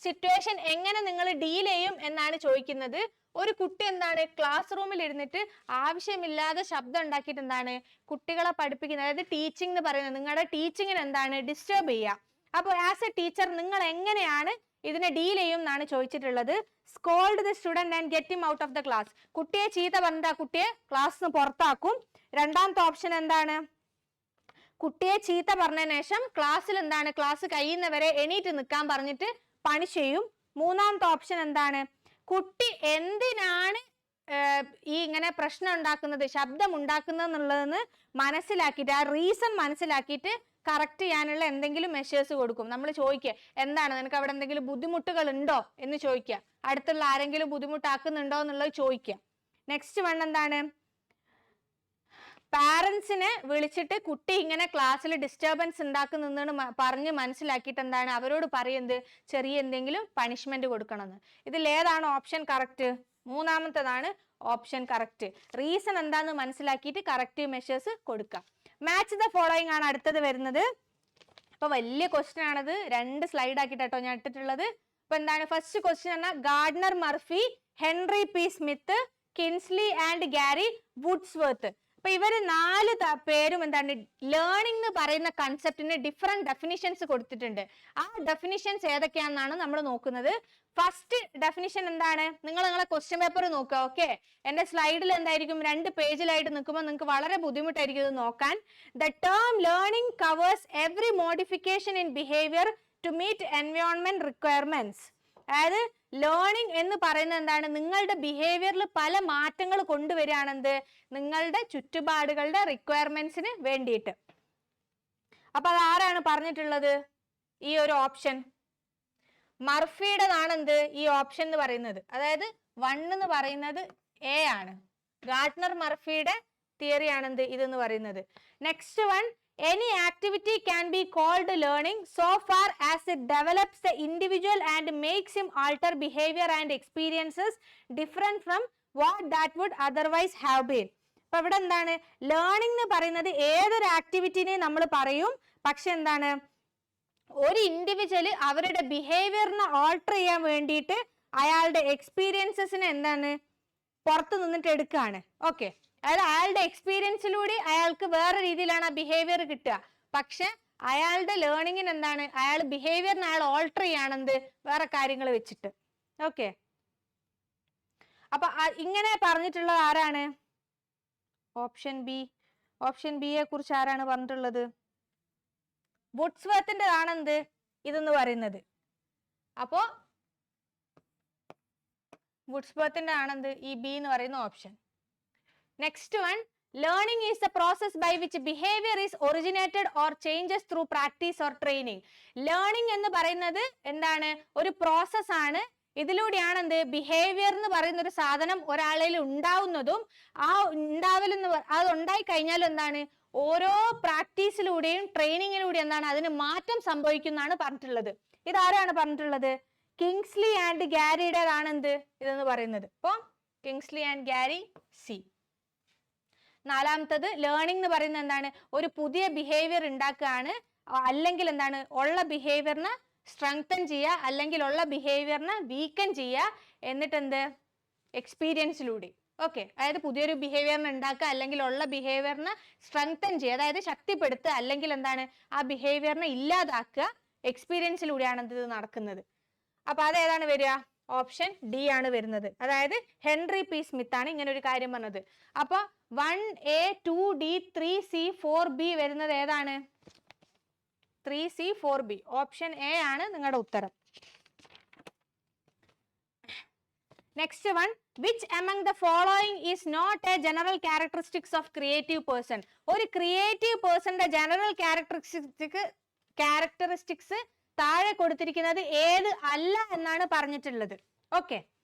സിറ്റുവേഷൻ എങ്ങനെ നിങ്ങൾ ഡീൽ ചെയ്യും എന്നാണ് ചോദിക്കുന്നത്. ഒരു കുട്ടി എന്താണ് ക്ലാസ് റൂമിൽ ഇരുന്നിട്ട് ആവശ്യമില്ലാതെ ശബ്ദം ഉണ്ടാക്കിയിട്ട് എന്താണ് കുട്ടികളെ പഠിപ്പിക്കുന്നത്, അതായത് ടീച്ചിങ് എന്ന് പറയുന്നത് നിങ്ങളുടെ ടീച്ചിങ്ങിന് എന്താണ് ഡിസ്റ്റർബ് ചെയ്യുക. അപ്പോൾ ആസ് എ ടീച്ചർ നിങ്ങൾ എങ്ങനെയാണ് ഇതിനെ ഡീൽ ചെയ്യും എന്നാണ് ചോദിച്ചിട്ടുള്ളത്. Scold the student and get him out of the class. കുട്ടിയെ ചീത്ത പറഞ്ഞിട്ട് ആ കുട്ടിയെ ക്ലാസ്സിന് പുറത്താക്കും. രണ്ടാമത്തെ ഓപ്ഷൻ എന്താണ്? കുട്ടിയെ ചീത്ത പറഞ്ഞതിന് ശേഷം ക്ലാസ്സിൽ എന്താണ് ക്ലാസ് കഴിയുന്നവരെ എണീറ്റ് നിൽക്കാൻ പറഞ്ഞിട്ട് പണിഷ് ചെയ്യും. മൂന്നാമത്തെ ഓപ്ഷൻ എന്താണ്? കുട്ടി എന്തിനാണ് ഈ ഇങ്ങനെ പ്രശ്നം ഉണ്ടാക്കുന്നത്, ശബ്ദം ഉണ്ടാക്കുന്നത് എന്നുള്ളതെന്ന് മനസ്സിലാക്കിയിട്ട് ആ റീസൺ മനസ്സിലാക്കിയിട്ട് കറക്റ്റ് ചെയ്യാനുള്ള എന്തെങ്കിലും മെഷേഴ്സ് കൊടുക്കും. നമ്മൾ ചോദിക്കുക എന്താണ് നിനക്ക് അവിടെ എന്തെങ്കിലും ബുദ്ധിമുട്ടുകൾ ഉണ്ടോ എന്ന് ചോദിക്കുക. അടുത്തുള്ള ആരെങ്കിലും ബുദ്ധിമുട്ടാക്കുന്നുണ്ടോ എന്നുള്ളത് ചോദിക്കുക. നെക്സ്റ്റ് വൺ എന്താണ്? പാരന്റ്സിനെ വിളിച്ചിട്ട് കുട്ടി ഇങ്ങനെ ക്ലാസ്സിൽ ഡിസ്റ്റർബൻസ് ഉണ്ടാക്കുന്നെന്ന് പറഞ്ഞ് മനസ്സിലാക്കിയിട്ട് എന്താണ് അവരോട് പറയുന്നത് ചെറിയ എന്തെങ്കിലും പണിഷ്മെന്റ് കൊടുക്കണമെന്ന്. ഇതിൽ ഏതാണ് ഓപ്ഷൻ കറക്റ്റ്? മൂന്നാമത്തേതാണ് ഓപ്ഷൻ കറക്റ്റ്. റീസൺ എന്താന്ന് മനസ്സിലാക്കിയിട്ട് കറക്റ്റീവ് മെഷേഴ്സ് കൊടുക്കുക. മാച്ച് ദ ഫോളോയിങ് ആണ് അടുത്തത് വരുന്നത്. അപ്പൊ വലിയ ക്വസ്റ്റ്യൻ ആണത്, 2 സ്ലൈഡ് ആക്കിയിട്ടോ ഞാൻ ഇട്ടിട്ടുള്ളത്. അപ്പൊ എന്താണ് ഫസ്റ്റ് ക്വസ്റ്റ്യൻ പറഞ്ഞാൽ Gardner Murphy, Henry P Smith, Kinsley and Gary Woodsworth. അപ്പൊ ഇവര് 4 പേരും എന്താണ് ലേണിംഗ് എന്ന് പറയുന്ന കൺസെപ്റ്റിന് ഡിഫറെന്റ് ഡെഫിനിഷൻസ് കൊടുത്തിട്ടുണ്ട്. ആ ഡെഫിനിഷൻസ് ഏതൊക്കെയാണെന്നാണ് നമ്മൾ നോക്കുന്നത്. ഫസ്റ്റ് ഡെഫിനിഷൻ എന്താണ്? നിങ്ങളെ ക്വസ്റ്റ്യൻ പേപ്പർ നോക്കുക. ഓക്കെ, എന്റെ സ്ലൈഡിൽ എന്തായിരിക്കും 2 പേജിലായിട്ട് നിൽക്കുമ്പോൾ നിങ്ങൾക്ക് വളരെ ബുദ്ധിമുട്ടായിരിക്കും ഇത് നോക്കാൻ. The term learning covers every modification in behaviour to meet environment requirements. അതായത് ലേണിംഗ് എന്ന് പറയുന്നത് എന്താണ്? നിങ്ങളുടെ ബിഹേവിയറിൽ പല മാറ്റങ്ങൾ കൊണ്ടുവരികയാണെന്ത് നിങ്ങളുടെ ചുറ്റുപാടുകളുടെ റിക്വയർമെന്റ്സിന് വേണ്ടിയിട്ട്. അപ്പൊ അത് ആരാണ് പറഞ്ഞിട്ടുള്ളത്? ഈ ഒരു ഓപ്ഷൻ മർഫിയുടേതാണെന്ത് ഈ ഓപ്ഷൻ എന്ന് പറയുന്നത്. അതായത് 1 എന്ന് പറയുന്നത് എ ആണ്. ഗാർഡനർ മർഫിയുടെ തിയറി ആണെന്ത് ഇതെന്ന് പറയുന്നത്. Next one, any activity can be called learning so far as it develops the individual and makes him alter behavior and experiences different from what that would otherwise have been. അപ്പൊ ഇവിടെ എന്താണ് learning എന്ന് പറയുന്നത് ഏതൊരു ആക്ടിവിറ്റിനെ നമ്മൾ പറയും, പക്ഷെ എന്താണ് ഒരു ഇൻഡിവിജ്വല് അവരുടെ ബിഹേവിയറിനെ ഓൾട്ടർ ചെയ്യാൻ വേണ്ടിയിട്ട് അയാളുടെ എക്സ്പീരിയൻസസിനെ എന്താണ് പുറത്ത് നിന്നിട്ട് എടുക്കുകയാണ്. ഓക്കെ, അതായത് അയാളുടെ എക്സ്പീരിയൻസിലൂടെ അയാൾക്ക് വേറെ രീതിയിലാണ് ആ ബിഹേവിയർ കിട്ടുക. പക്ഷെ അയാളുടെ ലേണിങ്ങിന് എന്താണ് അയാൾ ബിഹേവിയറിനെ അയാൾ ഓൾട്ടർ ചെയ്യാണെന്ത് വേറെ കാര്യങ്ങൾ വെച്ചിട്ട്. ഓക്കെ, അപ്പൊ ഇങ്ങനെ പറഞ്ഞിട്ടുള്ളത് ആരാണ്? Option B. ഓപ്ഷൻ ബിയെ കുറിച്ച് ആരാണ് പറഞ്ഞിട്ടുള്ളത്? വുഡ്സ്വർത്തിൻ്റെതാണെന്ത് ഇതെന്ന് പറയുന്നത്. അപ്പോ വുഡ്സ്വർത്തിന്റെ ആണെന്ത് ഈ ബി എന്ന് പറയുന്ന option. Next one, learning is a process by which behaviour is originated or changes through practice or training. Learning എന്ന് പറയുന്നത് എന്താണ് ഒരു പ്രോസസ് ആണ്. ഇതിലൂടെയാണ് എന്ത് ബിഹേവിയർ എന്ന് പറയുന്ന ഒരു സാധനം ഒരാളിൽ ഉണ്ടാവുന്നതും ആ അത് ഉണ്ടായി കഴിഞ്ഞാൽ എന്താണ് ഓരോ പ്രാക്ടീസിലൂടെയും ട്രെയിനിങ്ങിലൂടെയും എന്താണ് അതിന് മാറ്റം സംഭവിക്കുന്നതാണ് പറഞ്ഞിട്ടുള്ളത്. ഇതാരാണ് പറഞ്ഞിട്ടുള്ളത്? കിങ്സ്ലി ആൻഡ് ഗാരിയുടേതാണ് എന്ത് ഇതെന്ന് പറയുന്നത്. അപ്പൊ കിങ്സ്ലി ആൻഡ് ഗാരി സി. നാലാമത്തത്, ലേണിംഗ് എന്ന് പറയുന്നത് എന്താണ് ഒരു പുതിയ ബിഹേവിയർ ഉണ്ടാക്കുകയാണ്, അല്ലെങ്കിൽ എന്താണ് ഉള്ള ബിഹേവിയറിനെ സ്ട്രെങ്തൻ ചെയ്യുക, അല്ലെങ്കിൽ ഉള്ള ബിഹേവിയറിനെ വീക്കൻ ചെയ്യുക, എന്നിട്ട് എന്ത് എക്സ്പീരിയൻസിലൂടെ. ഓക്കെ, അതായത് പുതിയൊരു ബിഹേവിയറിനെ ഉണ്ടാക്കുക, അല്ലെങ്കിൽ ഉള്ള ബിഹേവിയറിനെ സ്ട്രെങ്തൻ ചെയ്യുക, അതായത് ശക്തിപ്പെടുത്തുക, അല്ലെങ്കിൽ എന്താണ് ആ ബിഹേവിയറിനെ ഇല്ലാതാക്കുക, എക്സ്പീരിയൻസിലൂടെയാണ് ഇത് നടക്കുന്നത്. അപ്പൊ അതേതാണ് വരിക? ഓപ്ഷൻ ഡി ആണ് വരുന്നത്. അതായത് ഹെൻറി പി സ്മിത്ത് ആണ് ഇങ്ങനെ ഒരു കാര്യം പറഞ്ഞത്. അപ്പൊ 1A 2D 3C 4B വരുന്നത് ഏതാണ്? 3C 4B. ഓപ്ഷൻ എ ആണ് നിങ്ങളുടെ ഉത്തരം. Next one, which among the following is not a general characteristics of creative person? ഒരു ക്രിയേറ്റീവ് പേഴ്സന്റെ ജനറൽ ക്യാരക്ടറിസ്റ്റിക്സ് താഴെ കൊടുത്തിരിക്കുന്നത് ഏത് അല്ല എന്നാണ് പറഞ്ഞിട്ടുള്ളത്. ഓക്കെ,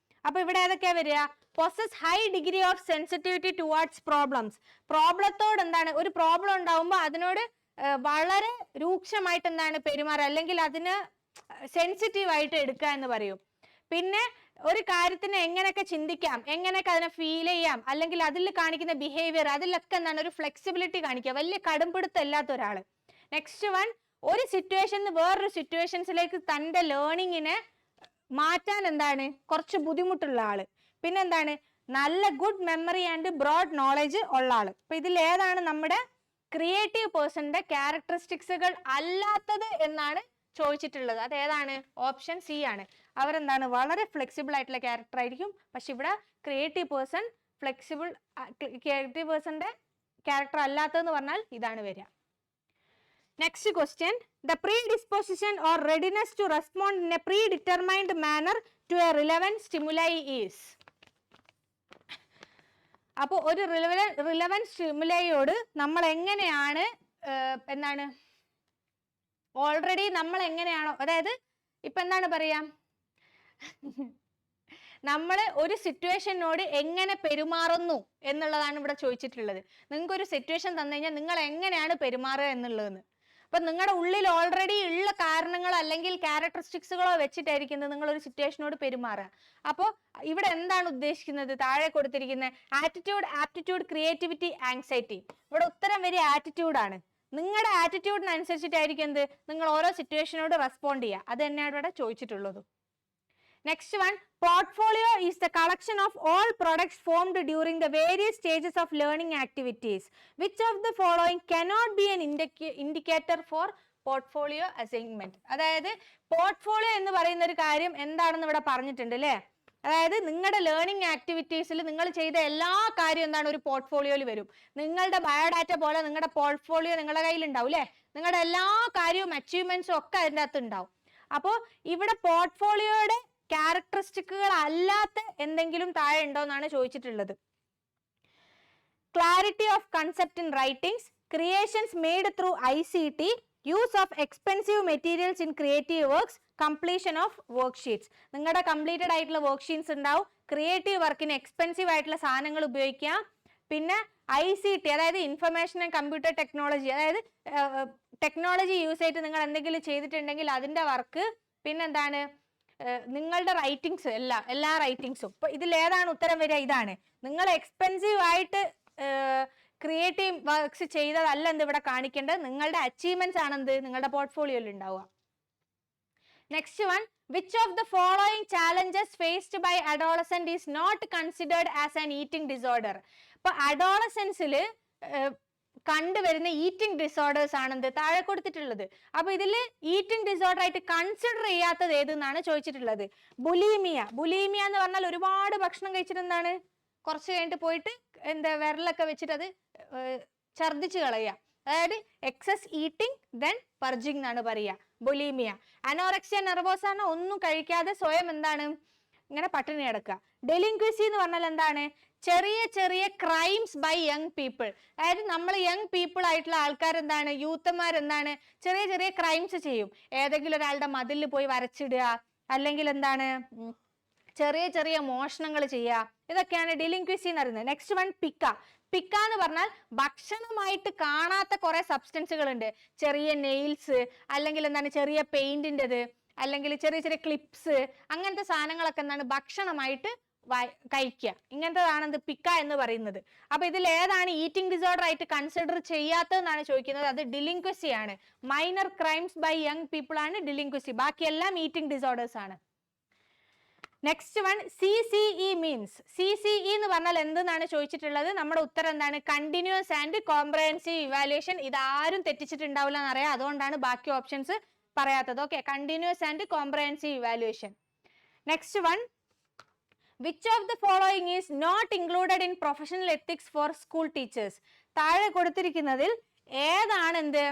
അപ്പൊ ഇവിടെ ഏതൊക്കെയാ വരിക? possess high degree of sensitivity towards problems. പ്രോബ്ലത്തോട് എന്താണ് ഒരു പ്രോബ്ലം ഉണ്ടാവുമ്പോൾ അതിനോട് വളരെ രൂക്ഷമായിട്ട് എന്താണ് പെരുമാറുക, അല്ലെങ്കിൽ അതിന് സെൻസിറ്റീവ് ആയിട്ട് എടുക്കുക എന്ന് പറയും. പിന്നെ ഒരു കാര്യത്തിന് എങ്ങനെയൊക്കെ ചിന്തിക്കാം, എങ്ങനെയൊക്കെ അതിനെ ഫീൽ ചെയ്യാം, അല്ലെങ്കിൽ അതിൽ കാണിക്കുന്ന ബിഹേവിയർ അതിലൊക്കെ എന്താണ് ഒരു ഫ്ലെക്സിബിലിറ്റി കാണിക്കുക, വലിയ കടുംപിടുത്തം ഇല്ലാത്ത ഒരാള്. നെക്സ്റ്റ് വൺ, ഒരു സിറ്റുവേഷനിൽ വേറൊരു സിറ്റുവേഷൻസിലേക്ക് തന്റെ ലേണിങ്ങിനെ മാറ്റാൻ എന്താണ് കുറച്ച് ബുദ്ധിമുട്ടുള്ള ആള്. പിന്നെന്താണ് നല്ല good memory and broad knowledge ഉള്ള ആള്. അപ്പൊ ഇതിൽ ഏതാണ് നമ്മുടെ ക്രിയേറ്റീവ് പേഴ്സന്റെ ക്യാരക്ടറിസ്റ്റിക്സുകൾ അല്ലാത്തത് എന്നാണ് ചോദിച്ചിട്ടുള്ളത്? അത് ഏതാണ്? ഓപ്ഷൻ സി ആണ്. അവരെന്താണ് വളരെ ഫ്ലെക്സിബിൾ ആയിട്ടുള്ള ക്യാരക്ടർ ആയിരിക്കും. പക്ഷെ ഇവിടെ ക്രിയേറ്റീവ് പേഴ്സന്റെ ക്യാരക്ടർ അല്ലാത്തതെന്ന് പറഞ്ഞാൽ ഇതാണ് വരിക. Next question, the predisposition or readiness to respond in a predetermined manner to a relevant stimuli is. അപ്പോൾ ഒരു റിലവൻറ്റ് സ്റ്റിമുലൈയോട് നമ്മൾ എങ്ങനെയാണ് എന്താണ് ഓൾറെഡി നമ്മൾ എങ്ങനെയാണോ, അതായത് ഇപ്പൊ എന്താണ് പറയാ, നമ്മൾ ഒരു സിറ്റുവേഷനോട് എങ്ങനെ പെരുമാറുന്നു എന്നുള്ളതാണ് ഇവിടെ ചോദിച്ചിട്ടുള്ളത്. നിങ്ങൾക്ക് ഒരു സിറ്റുവേഷൻ തന്നു കഴിഞ്ഞാൽ നിങ്ങൾ എങ്ങനെയാണ് പെരുമാറുക എന്നുള്ളതെന്ന്. അപ്പൊ നിങ്ങളുടെ ഉള്ളിൽ ഓൾറെഡി ഉള്ള കാരണങ്ങളോ അല്ലെങ്കിൽ ക്യാരക്ടറിസ്റ്റിക്സുകളോ വെച്ചിട്ടായിരിക്കും നിങ്ങൾ ഒരു സിറ്റുവേഷനോട് പെരുമാറുക. അപ്പോൾ ഇവിടെ എന്താണ് ഉദ്ദേശിക്കുന്നത്? താഴെ കൊടുത്തിരിക്കുന്ന ആറ്റിറ്റ്യൂഡ്, ആപ്റ്റിറ്റ്യൂഡ്, ക്രിയേറ്റിവിറ്റി, ആങ്സൈറ്റി. ഇവിടെ ഉത്തരം വരെ ആറ്റിറ്റ്യൂഡ് ആണ്. നിങ്ങളുടെ ആറ്റിറ്റ്യൂഡിനനുസരിച്ചിട്ടായിരിക്കും എന്ത് നിങ്ങൾ ഓരോ സിറ്റുവേഷനോട് റെസ്പോണ്ട് ചെയ്യുക. അത് തന്നെയാണ് ഇവിടെ ചോദിച്ചിട്ടുള്ളത്. Next one, portfolio is the collection of all products formed during the various stages of learning activities. Which of the following cannot be an indicator for portfolio assignment. അതായത് പോർട്ട്ഫോളിയോ എന്ന് പറയുന്ന ഒരു കാര്യം എന്താണെന്ന് ഇവിടെ പറഞ്ഞിട്ടുണ്ട് അല്ലേ? അതായത് നിങ്ങളുടെ ലേണിംഗ് ആക്ടിവിറ്റീസിൽ നിങ്ങൾ ചെയ്ത എല്ലാ കാര്യവും എന്താണ് ഒരു പോർട്ട്ഫോളിയോയിൽ വരും. നിങ്ങളുടെ ബയോഡാറ്റ പോലെ നിങ്ങളുടെ പോർട്ട്ഫോളിയോ നിങ്ങളുടെ കയ്യിൽ ഉണ്ടാവും അല്ലേ? നിങ്ങളുടെ എല്ലാ കാര്യവും അച്ചീവ്മെന്റ്സും ഒക്കെ അതിൻ്റെ അകത്ത് ഉണ്ടാവും. അപ്പോൾ ഇവിടെ പോർട്ട്ഫോളിയോയുടെ ക്യാരക്ടറിസ്റ്റിക്കുകൾ അല്ലാത്ത എന്തെങ്കിലും താഴെ ഉണ്ടോ എന്നാണ് ചോദിച്ചിട്ടുള്ളത്. Clarity of concept in writings, creations made through ICT, use of expensive materials in creative works, completion of work sheets. നിങ്ങളുടെ കംപ്ലീറ്റഡ് ആയിട്ടുള്ള വർക്ക് ഷീറ്റ്സ് ഉണ്ടാവും. ക്രിയേറ്റീവ് വർക്കിന് എക്സ്പെൻസീവ് ആയിട്ടുള്ള സാധനങ്ങൾ ഉപയോഗിക്കുക. പിന്നെ ICT അതായത് ഇൻഫർമേഷൻ ആൻഡ് കമ്പ്യൂട്ടർ ടെക്നോളജി, അതായത് ടെക്നോളജി യൂസ് ചെയ്തിട്ട് നിങ്ങൾ എന്തെങ്കിലും ചെയ്തിട്ടുണ്ടെങ്കിൽ അതിന്റെ വർക്ക്. പിന്നെന്താണ് നിങ്ങളുടെ റൈറ്റിംഗ്സ്, എല്ലാ റൈറ്റിംഗ്സും. ഇപ്പൊ ഇതിൽ ഏതാണ് ഉത്തരം വരിക? ഇതാണ്. നിങ്ങൾ എക്സ്പെൻസീവ് ആയിട്ട് ക്രിയേറ്റീവ് വർക്ക്സ് ചെയ്തതല്ല എന്ത് ഇവിടെ കാണിക്കേണ്ടത്, നിങ്ങളുടെ അച്ചീവ്മെന്റ്സ് ആണ് എന്ത് നിങ്ങളുടെ പോർട്ട്ഫോളിയോയിൽ ഉണ്ടാവുക. Next one, which of the following challenges faced by adolescent is not considered as an eating disorder? ഇപ്പൊ അഡോളസൻസിൽ കണ്ടുവരുന്ന ഈറ്റിംഗ് ഡിസോർഡേഴ്സ് ആണ് എന്ത് താഴെ കൊടുത്തിട്ടുള്ളത്. അപ്പൊ ഇതിൽ ഈറ്റിംഗ് ഡിസോർഡർ ആയിട്ട് കൺസിഡർ ചെയ്യാത്തത് ഏതെന്നാണ് ചോദിച്ചിട്ടുള്ളത്. ബുലീമിയ. ബുലീമിയ എന്ന് പറഞ്ഞാൽ ഒരുപാട് ഭക്ഷണം കഴിച്ചിട്ട് എന്താണ് കുറച്ച് കഴിഞ്ഞിട്ട് പോയിട്ട് എന്താ വിരലൊക്കെ വെച്ചിട്ട് അത് ഛർദിച്ച് കളയുക, അതായത് എക്സസ് ഈറ്റിംഗ് ദെൻ പർജിങ് എന്നാണ് പറയുക ബുലീമിയ. അനോറക്സിയ നെർവോസ ആണ് ഒന്നും കഴിക്കാതെ സ്വയം എന്താണ് ഇങ്ങനെ പട്ടിണി കിടക്കുക. ഡെലിൻക്വസി എന്ന് പറഞ്ഞാൽ എന്താണ്, ചെറിയ ചെറിയ ക്രൈംസ് ബൈ യങ് പീപ്പിൾ, അതായത് നമ്മൾ യങ് പീപ്പിൾ ആയിട്ടുള്ള ആൾക്കാർ എന്താണ് യൂത്തന്മാർ എന്താണ് ചെറിയ ചെറിയ ക്രൈംസ് ചെയ്യും. ഏതെങ്കിലും ഒരാളുടെ മതിലിൽ പോയി വരച്ചിടുക, അല്ലെങ്കിൽ എന്താണ് ചെറിയ ചെറിയ മോഷണങ്ങൾ ചെയ്യുക, ഇതൊക്കെയാണ് ഡെലിൻക്വസി എന്ന് പറയുന്നത്. Next one, പിക്ക. പിക്ക എന്ന് പറഞ്ഞാൽ ഭക്ഷണമായിട്ട് കാണാത്ത കുറെ സബ്സ്റ്റൻസുകൾ ഉണ്ട്. ചെറിയ നെയിൽസ്, അല്ലെങ്കിൽ എന്താണ് ചെറിയ പെയിന്റിൻ്റെത്, അല്ലെങ്കിൽ ചെറിയ ചെറിയ ക്ലിപ്സ്, അങ്ങനത്തെ സാധനങ്ങളൊക്കെ എന്താണ് ഭക്ഷണമായിട്ട് കഴിക്കുക. ഇങ്ങനത്തെതാണ് എന്ത് പിക്ക എന്ന് പറയുന്നത്. അപ്പൊ ഇതിൽ ഏതാണ് ഈറ്റിംഗ് ഡിസോർഡർ ആയിട്ട് കൺസിഡർ ചെയ്യാത്തതെന്നാണ് ചോദിക്കുന്നത്. അത് ഡിലിൻക്വസി ആണ്. Minor crimes by young people ആണ് ഡിലിൻക്വസി, ബാക്കിയെല്ലാം ഈറ്റിംഗ് ഡിസോർഡേഴ്സ് ആണ്. Next one, CCE means. CCE എന്ന് പറഞ്ഞാൽ എന്തെന്നാണ് ചോദിച്ചിട്ടുള്ളത്. നമ്മുടെ ഉത്തരം എന്താണ്, കണ്ടിന്യൂസ് ആൻഡ് കോംപ്രഹെൻസീവ് ഇവാലുവേഷൻ. ഇതാരും തെറ്റിച്ചിട്ടുണ്ടാവില്ല എന്നറിയാം, അതുകൊണ്ടാണ് ബാക്കി ഓപ്ഷൻസ് പറയാത്തത്. Okay, continuous and comprehensive evaluation. Next one, which of the following is not included in professional ethics for school teachers? താഴെ കൊടുത്തിരിക്കുന്നതിൽ ഏതാണ് എന്ത്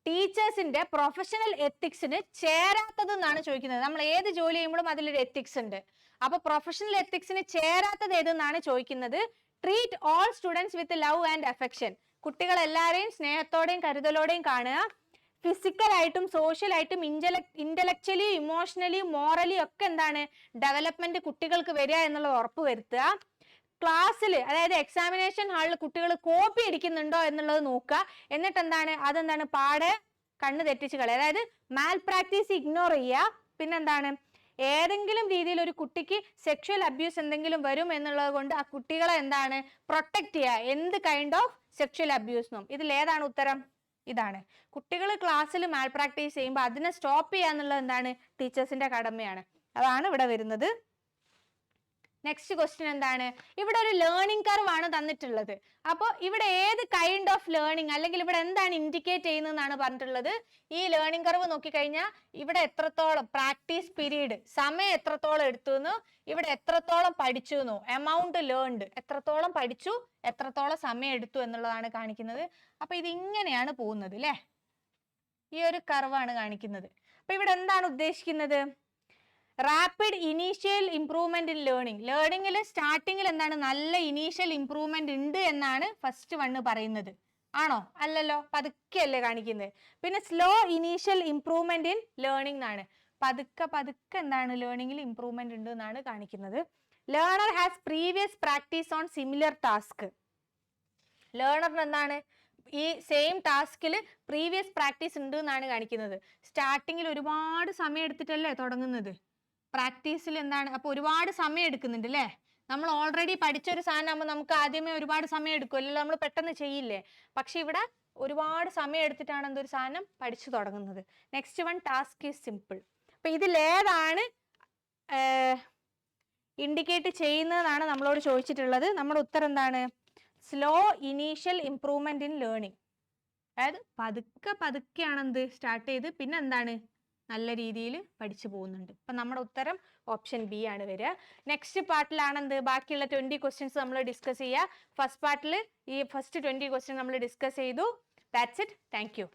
ടീച്ചേഴ്സിന്റെ പ്രൊഫഷണൽ എത്തിക്സിന് ചേരാത്തത് എന്നാണ് ചോദിക്കുന്നത്. നമ്മൾ ഏത് ജോലി ചെയ്യുമ്പോഴും അതിലൊരു എത്തിക്സ് ഉണ്ട്. അപ്പൊ പ്രൊഫഷണൽ എത്തിക്സിന് ചേരാത്തത് ഏതെന്നാണ് ചോദിക്കുന്നത്. Treat all students with love and affection. കുട്ടികൾ എല്ലാവരെയും സ്നേഹത്തോടെയും കരുതലോടെയും കാണുക. ഫിസിക്കലായിട്ടും സോഷ്യലായിട്ടും ഇന്റലക്ച്വലി ഇമോഷണലി മോറലി ഒക്കെ എന്താണ് ഡെവലപ്മെന്റ് കുട്ടികൾക്ക് വരിക എന്നുള്ളത് ഉറപ്പ് വരുത്തുക. ക്ലാസ്സിൽ അതായത് എക്സാമിനേഷൻ ഹാളിൽ കുട്ടികൾ കോപ്പി അടിക്കുന്നുണ്ടോ എന്നുള്ളത് നോക്കുക. എന്നിട്ട് എന്താണ് അതെന്താണ് പാടെ കണ്ണ് തെറ്റിച്ച് കളയുക, അതായത് മാൽ പ്രാക്ടീസ് ഇഗ്നോർ ചെയ്യുക. പിന്നെന്താണ് ഏതെങ്കിലും രീതിയിൽ ഒരു കുട്ടിക്ക് സെക്ഷൽ അബ്യൂസ് എന്തെങ്കിലും വരും എന്നുള്ളത് കൊണ്ട് ആ കുട്ടികളെ എന്താണ് പ്രൊട്ടക്ട് ചെയ്യുക. എന്ത് കൈൻഡ് ഓഫ് സെക്ഷൽ അബ്യൂസ് എന്നും. ഇതിൽ ഏതാണ് ഉത്തരം? ഇതാണ്. കുട്ടികൾ ക്ലാസ്സിൽ മാൽ പ്രാക്ടീസ് ചെയ്യുമ്പോൾ അതിനെ സ്റ്റോപ്പ് ചെയ്യുക എന്നുള്ളത് എന്താണ് ടീച്ചേഴ്സിന്റെ കടമയാണ്. അതാണ് ഇവിടെ വരുന്നത്. നെക്സ്റ്റ് ക്വസ്റ്റ്യൻ എന്താണ്, ഇവിടെ ഒരു ലേണിംഗ് കർവ് ആണ് തന്നിട്ടുള്ളത്. അപ്പോൾ ഇവിടെ ഏത് കൈൻഡ് ഓഫ് ലേണിംഗ് അല്ലെങ്കിൽ ഇവിടെ എന്താണ് ഇൻഡിക്കേറ്റ് ചെയ്യുന്നതെന്നാണ് പറഞ്ഞിട്ടുള്ളത്. ഈ ലേണിംഗ് കർവ് നോക്കിക്കഴിഞ്ഞാൽ ഇവിടെ എത്രത്തോളം പ്രാക്ടീസ് പീരീഡ് സമയം എത്രത്തോളം എടുത്തു എന്ന്, ഇവിടെ എത്രത്തോളം പഠിച്ചു എന്നോ, എമൗണ്ട് ലേൺഡ് എത്രത്തോളം പഠിച്ചു എത്രത്തോളം സമയം എടുത്തു എന്നുള്ളതാണ് കാണിക്കുന്നത്. അപ്പൊ ഇത് ഇങ്ങനെയാണ് പോകുന്നത് അല്ലേ, ഈ ഒരു കർവാണ് കാണിക്കുന്നത്. അപ്പൊ ഇവിടെ എന്താണ് ഉദ്ദേശിക്കുന്നത്, rapid initial improvement in learning. ലേണിംഗിൽ സ്റ്റാർട്ടിങ്ങിൽ എന്താണ് നല്ല ഇനീഷ്യൽ ഇംപ്രൂവ്മെന്റ് ഉണ്ട് എന്നാണ് ഫസ്റ്റ് വണ്ണ് പറയുന്നത്. ആണോ? അല്ലല്ലോ, പതുക്കെയല്ലേ കാണിക്കുന്നത്. പിന്നെ slow initial improvement in learning എന്നാണ്, പതുക്കെ പതുക്കെ എന്താണ് ലേണിംഗിൽ ഇംപ്രൂവ്മെന്റ് ഉണ്ട് എന്നാണ് കാണിക്കുന്നത്. Learner has previous practice on similar task. ലേണറിന് എന്താണ് ഈ സെയിം ടാസ്കിൽ പ്രീവിയസ് പ്രാക്ടീസ് ഉണ്ട് എന്നാണ് കാണിക്കുന്നത്. സ്റ്റാർട്ടിങ്ങിൽ ഒരുപാട് സമയം എടുത്തിട്ടല്ലേ തുടങ്ങുന്നത്, പ്രാക്ടീസിൽ എന്താണ് അപ്പൊ ഒരുപാട് സമയം എടുക്കുന്നുണ്ട് അല്ലേ. നമ്മൾ ഓൾറെഡി പഠിച്ചൊരു സാധനം ആകുമ്പോൾ നമുക്ക് ആദ്യമേ ഒരുപാട് സമയം എടുക്കുമല്ലോ, നമ്മൾ പെട്ടെന്ന് ചെയ്യില്ലേ. പക്ഷെ ഇവിടെ ഒരുപാട് സമയം എടുത്തിട്ടാണ് എന്തൊരു സാധനം പഠിച്ചു തുടങ്ങുന്നത്. Next one, task is simple. അപ്പൊ ഇതിലേതാണ് ഇൻഡിക്കേറ്റ് ചെയ്യുന്നതാണ് നമ്മളോട് ചോദിച്ചിട്ടുള്ളത്. നമ്മുടെ ഉത്തരം എന്താണ്, slow initial improvement in learning. അതായത് പതുക്കെ പതുക്കെയാണ് എന്ത് സ്റ്റാർട്ട് ചെയ്ത് പിന്നെ എന്താണ് നല്ല രീതിയിൽ പഠിച്ചു പോകുന്നുണ്ട്. അപ്പൊ നമ്മുടെ ഉത്തരം ഓപ്ഷൻ ബി ആണ് വരിക. നെക്സ്റ്റ് പാർട്ടിലാണ് എന്ത് ബാക്കിയുള്ള 20 ക്വസ്റ്റ്യൻസ് നമ്മൾ ഡിസ്കസ് ചെയ്യുക. ഫസ്റ്റ് പാർട്ടിൽ ഈ ഫസ്റ്റ് 20 ക്വസ്റ്റ്യൻ നമ്മൾ ഡിസ്കസ് ചെയ്തു. That's it. Thank you.